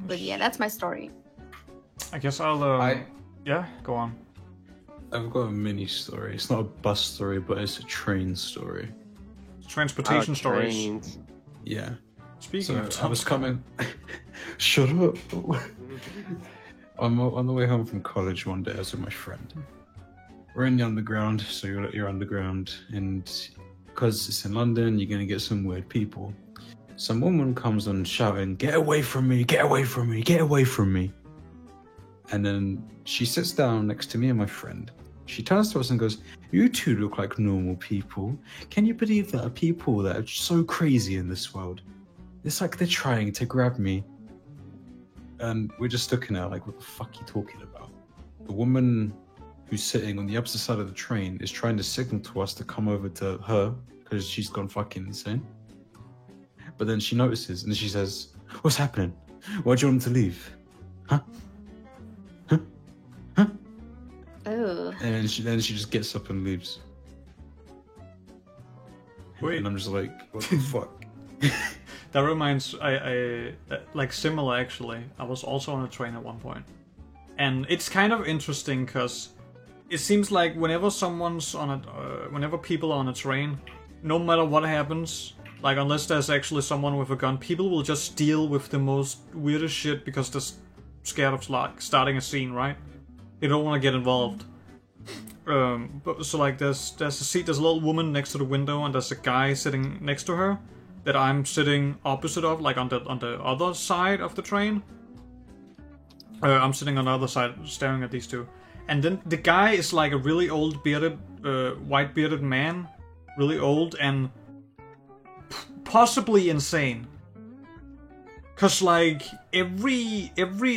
But yeah, that's my story. I guess I'll. Yeah. Go on. I've got a mini story. It's not a bus story, but it's a train story. Transportation stories. Trains. Yeah. Speaking So of I was coming. Shut up. on the way home from college one day, I was with my friend. We're in the underground, so you're underground, and because it's in London, you're gonna get some weird people. Some woman comes on shouting, "Get away from me! Get away from me! Get away from me!" And then she sits down next to me and my friend. She turns to us and goes, "You two look like normal people. Can you believe there are people that are so crazy in this world? It's like they're trying to grab me." And we're just looking at her like, what the fuck are you talking about? The woman who's sitting on the opposite side of the train is trying to signal to us to come over to her because she's gone fucking insane. But then she notices and she says, "What's happening? Why do you want them to leave? Huh? Huh? Huh?" Oh. And then she just gets up and leaves. Wait. And I'm just like, what the fuck? That reminds, like similar actually. I was also on a train at one point, and it's kind of interesting because it seems like whenever someone's on a, whenever people are on a train, no matter what happens, like unless there's actually someone with a gun, people will just deal with the most weirdest shit because they're scared of like starting a scene, right? They don't want to get involved. But so like there's a seat, there's a little woman next to the window, and there's a guy sitting next to her that I'm sitting opposite of, like on the other side of the train. I'm sitting on the other side, staring at these two, and then the guy is like a really old bearded, white bearded man, really old and possibly insane. Cause like every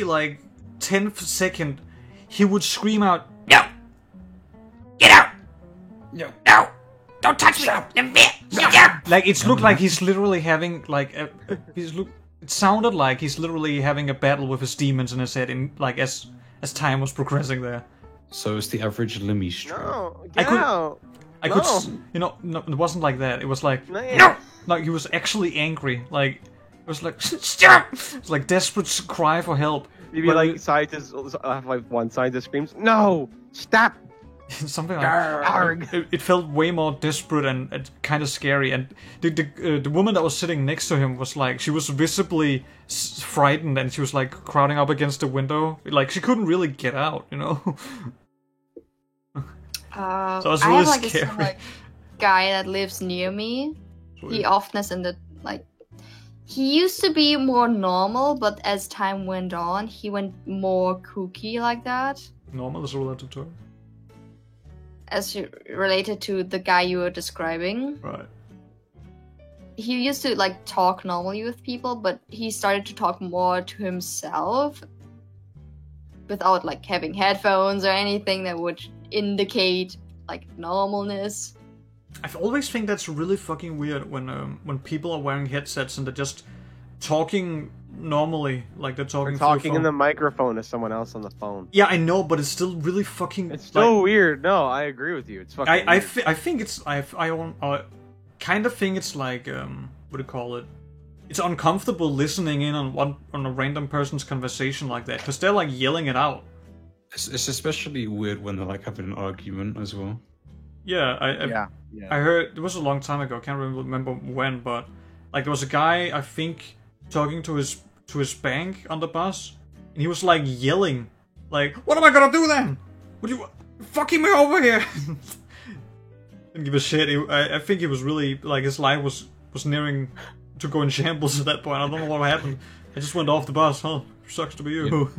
like 10th second, he would scream out, "No! Get out! No. No! Don't touch me! Like it's looked like he's literally having like it sounded like he's literally having a battle with his demons in his head in like as time was progressing there. So it's the average Limmy stroke. No, I get could- out. I No. could, you know, no, it wasn't like that. It was like, No. like he was actually angry. Like it was like, stop! It's like desperate cry for help. Maybe But like scientists have like one scientist screams, "No, stop!" something like Arg. it felt way more desperate and kind of scary. And the woman that was sitting next to him was like, she was visibly frightened, and she was like crowding up against the window, like she couldn't really get out, you know. So it was I really have like scary. a similar guy that lives near me. He often is in the like. He used to be more normal, but as time went on, he went more kooky like that. Normal is relative to, As related to the guy you were describing. right? He used to like talk normally with people, but he started to talk more to himself without like having headphones or anything that would indicate like normalness. I always think that's really fucking weird when people are wearing headsets and they're just talking normally, like they're talking. We're through a talking in phone. the microphone to someone else on the phone. Yeah, I know, but it's still really fucking. It's so like, weird. No, I agree with you. It's fucking. I weird. think it's I kind of think it's like what do you call it? It's uncomfortable listening in on a random person's conversation like that because they're like yelling it out. It's especially weird when they're like having an argument as well. Yeah, Yeah. I heard it was a long time ago. Can't remember when, but like there was a guy I think talking to his bank on the bus, and he was like yelling, like, "What am I gonna do then? Would you fucking me over here?" Didn't give a shit. I think he was really like his life was nearing to go in shambles at that point. I don't know what happened. I just went off the bus. Huh? Sucks to be you.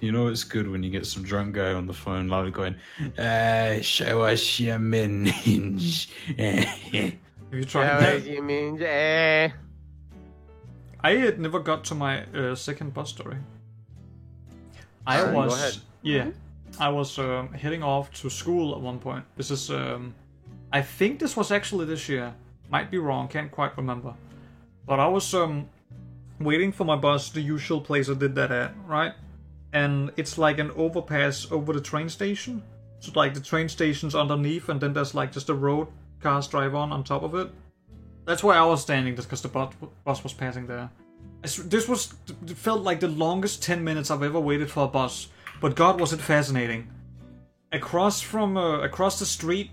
You know it's good when you get some drunk guy on the phone loudly going, "Show us your minge." Have you tried Yeah, that? you mean, I had never got to my second bus story. I Alright, was go ahead. yeah, I was heading off to school at one point. This is I think this was actually this year. Might be wrong, can't quite remember. But I was waiting for my bus, the usual place I did that at, right? And it's like an overpass over the train station. So like the train station's underneath, and then there's like just a road cars drive on top of it. That's where I was standing, just because the bus was passing there. It felt like the longest 10 minutes I've ever waited for a bus. But God, was it fascinating. Across the street,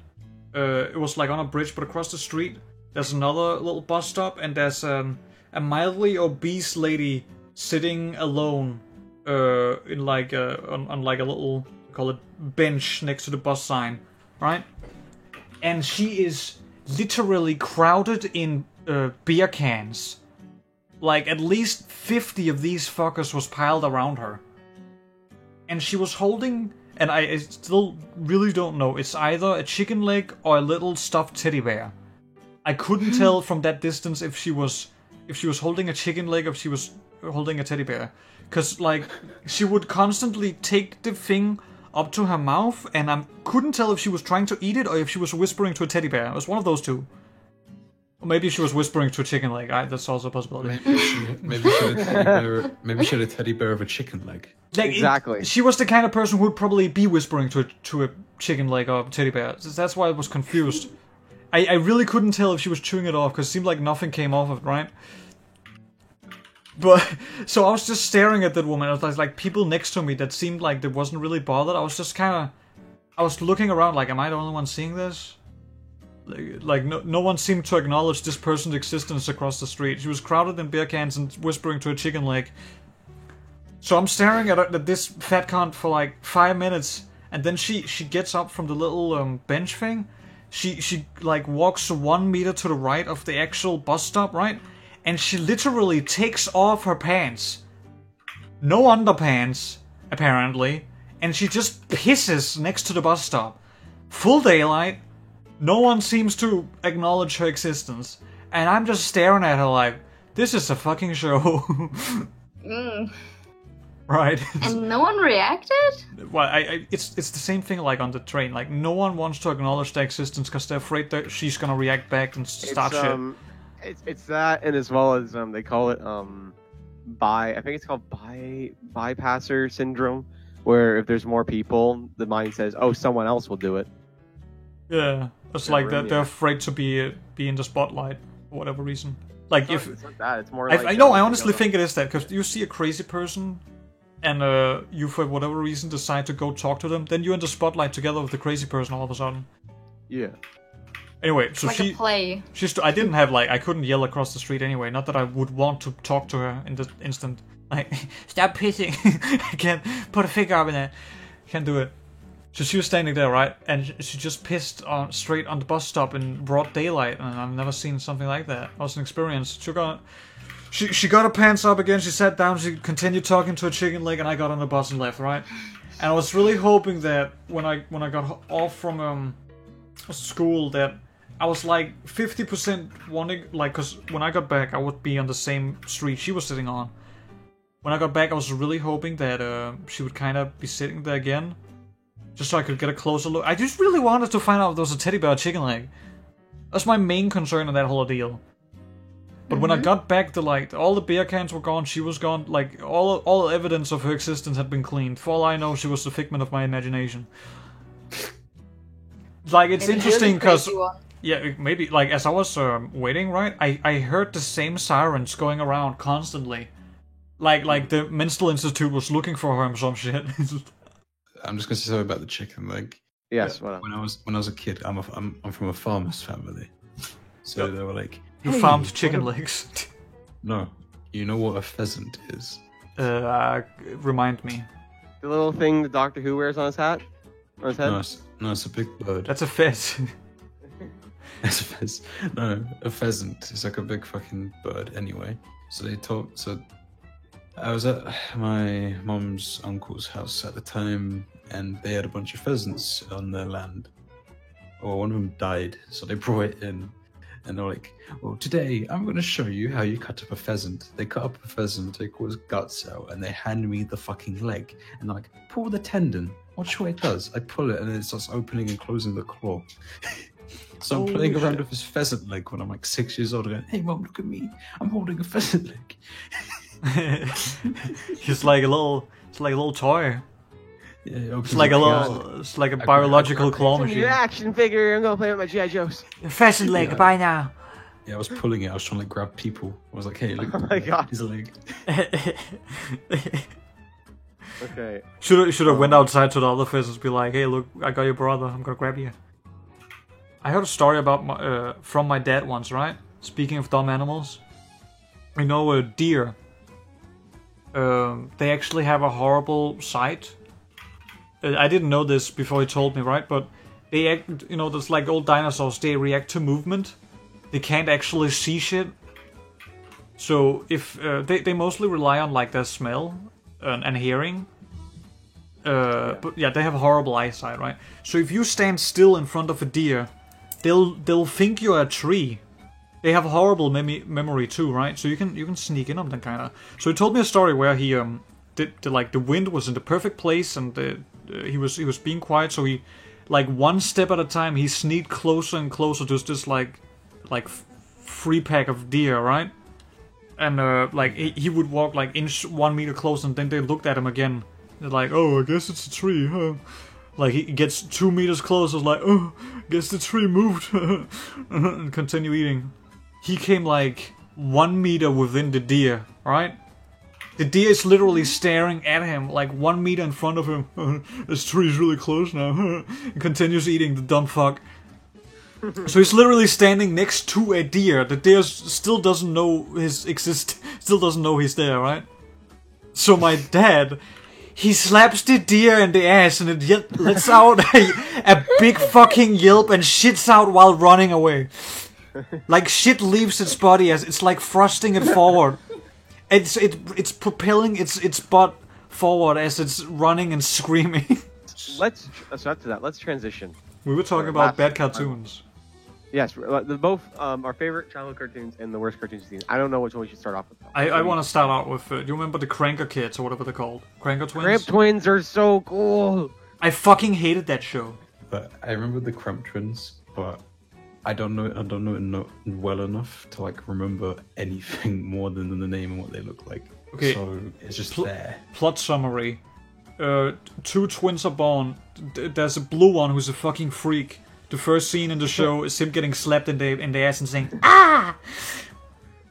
it was like on a bridge, but across the street, there's another little bus stop, and there's a mildly obese lady sitting alone in like on like a little, call it, bench next to the bus sign, right? And she is literally crowded in beer cans. Like at least 50 of these fuckers was piled around her. And she was holding and I still really don't know. It's either a chicken leg or a little stuffed teddy bear. I couldn't tell from that distance if she was holding a chicken leg or if she was holding a teddy bear. Because, like, she would constantly take the thing up to her mouth, and I couldn't tell if she was trying to eat it or if she was whispering to a teddy bear. It was one of those two. Or maybe she was whispering to a chicken leg. That's also a possibility. Maybe she had a teddy bear of a chicken leg. Like, Exactly. she was the kind of person who would probably be whispering to a chicken leg or a teddy bear. That's why I was confused. I really couldn't tell if she was chewing it off, because it seemed like nothing came off of it, right? But, so I was just staring at that woman. I was like, people next to me that seemed like they wasn't really bothered. I was just I was looking around like, am I the only one seeing this? Like no one seemed to acknowledge this person's existence across the street. She was crowded in beer cans and whispering to a chicken leg. So I'm staring at this fat cunt for like 5 minutes, and then she gets up from the little bench thing. She like walks 1 meter to the right of the actual bus stop, right? And she literally takes off her pants. No underpants, apparently. And she just pisses next to the bus stop. Full daylight. No one seems to acknowledge her existence. And I'm just staring at her like, this is a fucking show. Right? And no one reacted? Well, it's the same thing like on the train. Like, no one wants to acknowledge their existence because they're afraid that she's gonna react back and start shit. It's that, and as well as they call it I think it's called bypasser syndrome, where if there's more people, the mind says, "Oh, someone else will do it." Yeah, it's like that. They're afraid to be in the spotlight for whatever reason. Like It's not that. It's more like I know. I honestly think it is that, because you see a crazy person, and you for whatever reason decide to go talk to them, then you're in the spotlight together with the crazy person all of a sudden. Yeah. Anyway, so Like a play. I didn't have I couldn't yell across the street anyway. Not that I would want to talk to her in this instant. Like, stop pissing. I can't put a finger up in there. Can't do it. So she was standing there, right? And she just pissed straight on the bus stop in broad daylight. And I've never seen something like that. It was an experience. She got her pants up again. She sat down. She continued talking to a chicken leg. And I got on the bus and left, right? And I was really hoping that when I got off from school that I was like 50% wanting, like, because when I got back I would be on the same street she was sitting on. When I got back I was really hoping that she would kind of be sitting there again, just so I could get a closer look. I just really wanted to find out if there was a teddy bear or chicken leg. That's my main concern in that whole deal. But when I got back, all the beer cans were gone, she was gone, like all evidence of her existence had been cleaned. For all I know, she was the figment of my imagination. Like, it's interesting because, yeah, maybe, like, as I was waiting, right, I heard the same sirens going around constantly. Like the mental institute was looking for her or some shit. I'm just gonna say something about the chicken leg. Yes. What? When I was a kid, I'm from a farmer's family, so they were like, You farmed chicken legs. No, you know what a pheasant is? Remind me. The little thing the Doctor Who wears on his hat? On his head? No, it's a big bird. That's a fez. It's a pheasant. No, a pheasant. It's like a big fucking bird. Anyway, so I was at my mom's uncle's house at the time, and they had a bunch of pheasants on their land. Well, one of them died, so they brought it in. And they're like, well, today I'm going to show you how you cut up a pheasant. They cut up a pheasant, take all his guts out, and they hand me the fucking leg. And they're like, pull the tendon. Watch what it does. I pull it, and then it starts opening and closing the claw. So I'm playing around with his pheasant leg when I'm like 6 years old, going, hey, Mom, look at me. I'm holding a pheasant leg. It's like a little toy. Yeah, It's like a biological claw It's a machine. new action figure. I'm gonna play with my G.I. Joes. Pheasant leg, bye now. Yeah, I was pulling it. I was trying to grab people. I was like, hey, look. Oh my God. Here's a leg. Okay. Should have went outside to the other pheasants, be like, hey, look, I got your brother. I'm gonna grab you. I heard a story about from my dad once, right? Speaking of dumb animals, you know, deer. They actually have a horrible sight. I didn't know this before he told me, right? But they act, you know, there's like old dinosaurs. They react to movement. They can't actually see shit. So if they mostly rely on like their smell and hearing. But yeah, they have horrible eyesight, right? So if you stand still in front of a deer, they'll think you're a tree. They have horrible memory too, right? So you can sneak in on them kind of. So he told me a story where he the wind was in the perfect place and he was being quiet. So he, like, one step at a time, he sneaked closer and closer to this like free pack of deer, right? And like he would walk like 1 meter closer, and then they looked at him again. They're like, oh, I guess it's a tree, huh? Like, he gets 2 meters closer, like, oh, guess the tree moved, and continue eating. He came like 1 meter within the deer, right? The deer is literally staring at him, like 1 meter in front of him. This tree is really close now. And continues eating, the dumb fuck. So he's literally standing next to a deer. The deer still doesn't know still doesn't know he's there, right? So my dad, he slaps the deer in the ass and it lets out a big fucking yelp and shits out while running away. Like, shit leaves its body as it's like thrusting it forward. It's propelling its butt forward as it's running and screaming. Let's transition. We were talking about bad cartoons. Yes, both our favorite childhood cartoons and the worst cartoons we've seen. I don't know which one we should start off with. I want to start out with, do you remember the Cranker Kids or whatever they're called? Cranker Twins? Cramp Twins are so cool. I fucking hated that show. But I remember the Cramp Twins, but I don't know it well enough to like remember anything more than the name and what they look like. Okay. So it's just there. Plot summary. 2 twins are born. There's a blue one who's a fucking freak. The first scene in the show is him getting slapped in the ass and saying, ah!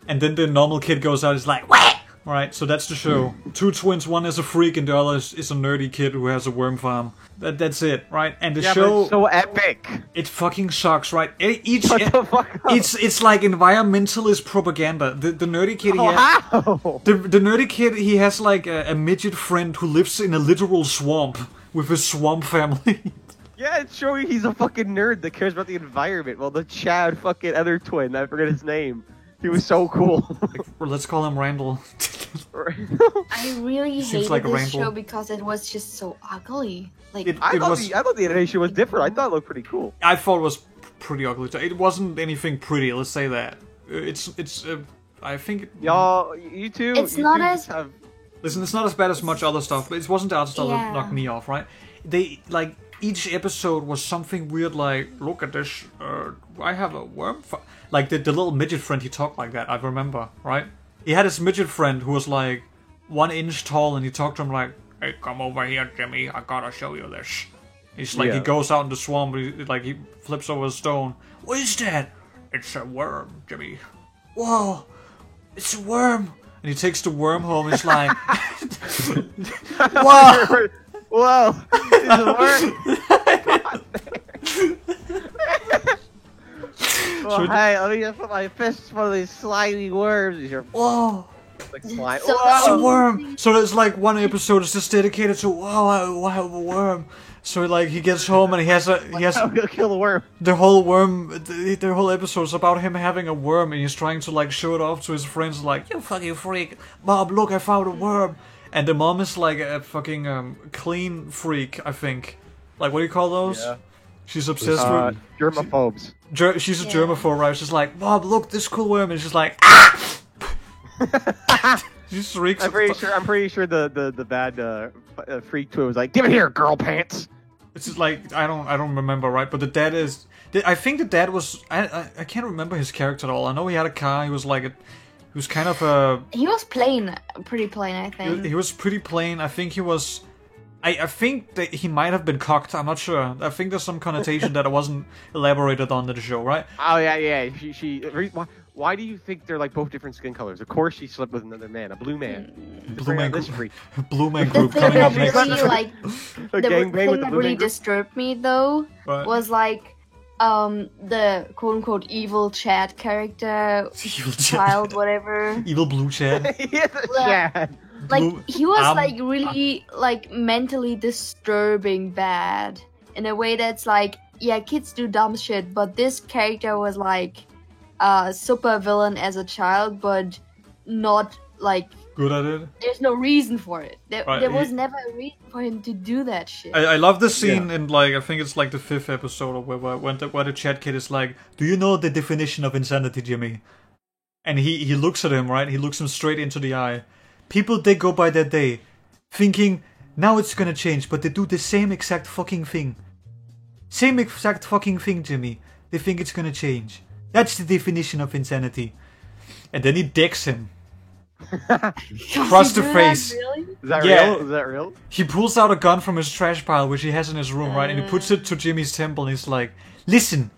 And then the normal kid goes out and is like, what? Right, so that's the show. 2 twins, one is a freak and the other is a nerdy kid who has a worm farm. That's it, right? And the show... But it's so epic! It fucking sucks, right? Shut the fuck up. It's like environmentalist propaganda. The nerdy kid How? The nerdy kid, he has like a midget friend who lives in a literal swamp with his swamp family. Yeah, it's showing he's a fucking nerd that cares about the environment. Well, the Chad fucking other twin, I forget his name. He was so cool. Let's call him Randall. I really hated like this Randall. show because it was just so ugly. Like, I thought the animation was different. I thought it looked pretty cool. I thought it was pretty ugly. It wasn't anything pretty. Let's say that. I think. Y'all, you two. It's you not two as- just have... Listen, it's not as bad as much other stuff, but it wasn't the other stuff that knocked me off, right? They like. Each episode was something weird, like, look at this, I have a worm. Like, the little midget friend, he talked like that, I remember, right? He had his midget friend who was, like, 1 inch tall, and he talked to him like, hey, come over here, Jimmy, I gotta show you this. He's like, he goes out in the swamp, he flips over a stone. What is that? It's a worm, Jimmy. Whoa, it's a worm. And he takes the worm home, and he's like, whoa. Whoa! It's a worm! Well, hey, let me just put my fist full of these slimy worms. These are whoa! like slime. So- It's a worm. So there's like one episode is just dedicated to I have a worm. So like he gets home and he has I'm gonna kill the worm. the whole worm. The whole episode is about him having a worm and he's trying to like show it off to his friends. Like, you fucking freak, Bob! Look, I found a worm. And the mom is like a fucking clean freak, I think. Like, what do you call those? Yeah. She's obsessed with... Germaphobes. She's a germaphobe, right? She's like, Bob, look, this cool worm. And she's like, ah! She shrieks. I'm pretty sure the bad freak twin was like, give it here, girl pants. It's just like, I don't remember, right? But the dad is... I think the dad was... I can't remember his character at all. I know he had a car. He was like... He was kind of a... he was pretty plain, I think. He was pretty plain. I think he was... I think that he might have been cocked. I'm not sure. I think there's some connotation that wasn't elaborated on in the show, right? Oh yeah. Why do you think they're like both different skin colors? Of course, she slept with another man, a blue man. Blue man This group. freak. Blue man The group thing coming up that next. really, like, A the gangbang thing with the that blue really man group? disturbed me though But- was like the quote unquote evil Chad character, Evil child, whatever. Evil blue Chad. He is a Chad. Like, Blue- he was um, like really like mentally disturbing bad in a way that's like, yeah, kids do dumb shit, but this character was like a super villain as a child, but not like good at it. There's no reason for it. There Right, was he- never a reason for him to do that shit. I love the scene in like I think it's like the 5th episode or where the chat kid is like, "Do you know the definition of insanity, Jimmy?" And he looks at him, right? He looks him straight into the eye. People, they go by their day, thinking now it's gonna change, but they do the same exact fucking thing. Same exact fucking thing, Jimmy. They think it's gonna change. That's the definition of insanity. And then he decks him. Across the You do that, face. really? Is that Yeah. real? Is that real? He pulls out a gun from his trash pile, which he has in his room, right? And he puts it to Jimmy's temple, and he's like, Listen,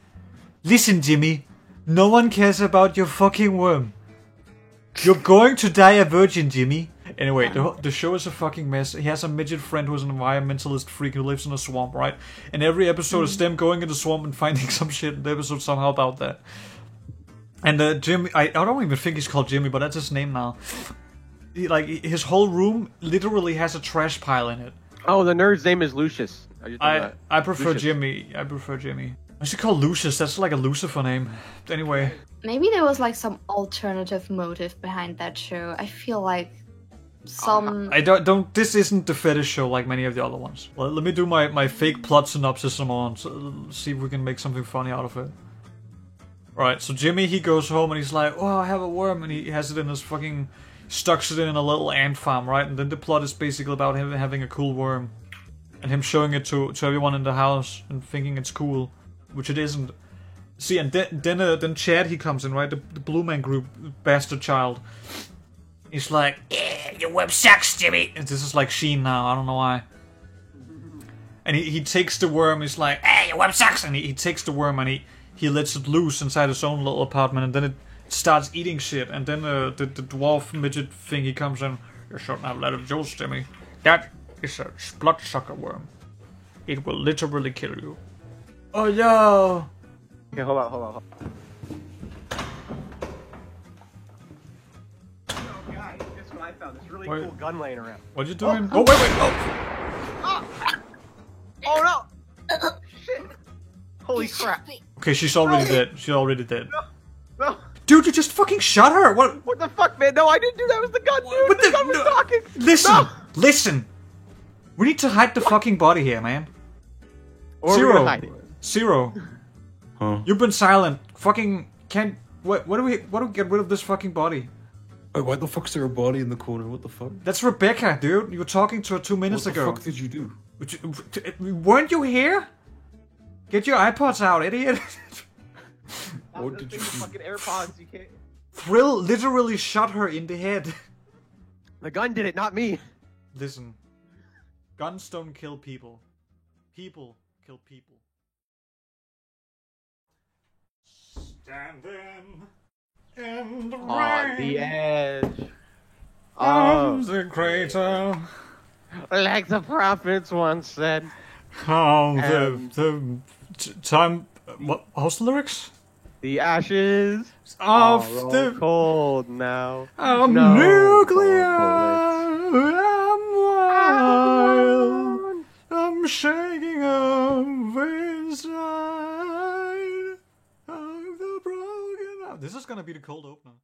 Jimmy. No one cares about your fucking worm. You're going to die a virgin, Jimmy. Anyway, the show is a fucking mess. He has a midget friend who's an environmentalist freak who lives in a swamp, right? And every episode is them going in the swamp and finding some shit in the episode somehow about that. And Jimmy, I don't even think he's called Jimmy, but that's his name now. His whole room literally has a trash pile in it. Oh, the nerd's name is Lucius. I prefer Lucius. Jimmy. I should call Lucius. That's like a Lucifer name. Anyway, Maybe there was like some alternative motive behind that show. I feel like some. I don't. This isn't the fetish show like many of the other ones. Well, let me do my fake plot synopsis on. So, see if we can make something funny out of it. Right. So Jimmy, he goes home and he's like, "Oh, I have a worm," and he has it in his fucking. Stucks it in a little ant farm, right? And then the plot is basically about him having a cool worm, and him showing it to everyone in the house and thinking it's cool, which it isn't. See, and then Chad, he comes in, right? The Blue Man Group bastard child. He's like, "Yeah, your web sucks, Jimmy." And this is like Sheen now. I don't know why. And he takes the worm. He's like, "Hey, your web sucks." And he takes the worm and he lets it loose inside his own little apartment, and then it starts eating shit. And then the dwarf midget thing, he comes in. "You shouldn't have let it juice, Jimmy. That is a bloodsucker worm. It will literally kill you." Oh no! Okay, hold on. Oh, guys, guess what I found? This really Wait. cool gun laying around. What you doing? Oh, wait! Oh. Oh no! Shit! Holy crap! Okay, she's already dead. She's already dead. No! Dude, you just fucking shot her. What? What the fuck, man? No, I didn't do that. It was the gun, dude. What the gun was no. talking. Listen, No. listen. We need to hide the fucking body here, man. Or we're Zero. gonna hide it. Zero. Huh? You've been silent. Fucking can't. What do we get rid of this fucking body? Wait, why the fuck's there a body in the corner? What the fuck? That's Rebecca, dude. You were talking to her 2 minutes What the ago. fuck did you do? Weren't you here? Get your iPods out, idiot. What did you do? Fucking AirPods, you can't. Thrill literally shot her in the head. The gun did it, not me. Listen. Guns don't kill people. People kill people. Standing in the On the rain edge. of the crater. Like the prophets once said. Oh, And- time. What? How's the lyrics? The ashes Of are all the cold now. I'm No nuclear. bullets. I'm wild. I'm shaking up inside of the broken. This is gonna be the cold opener.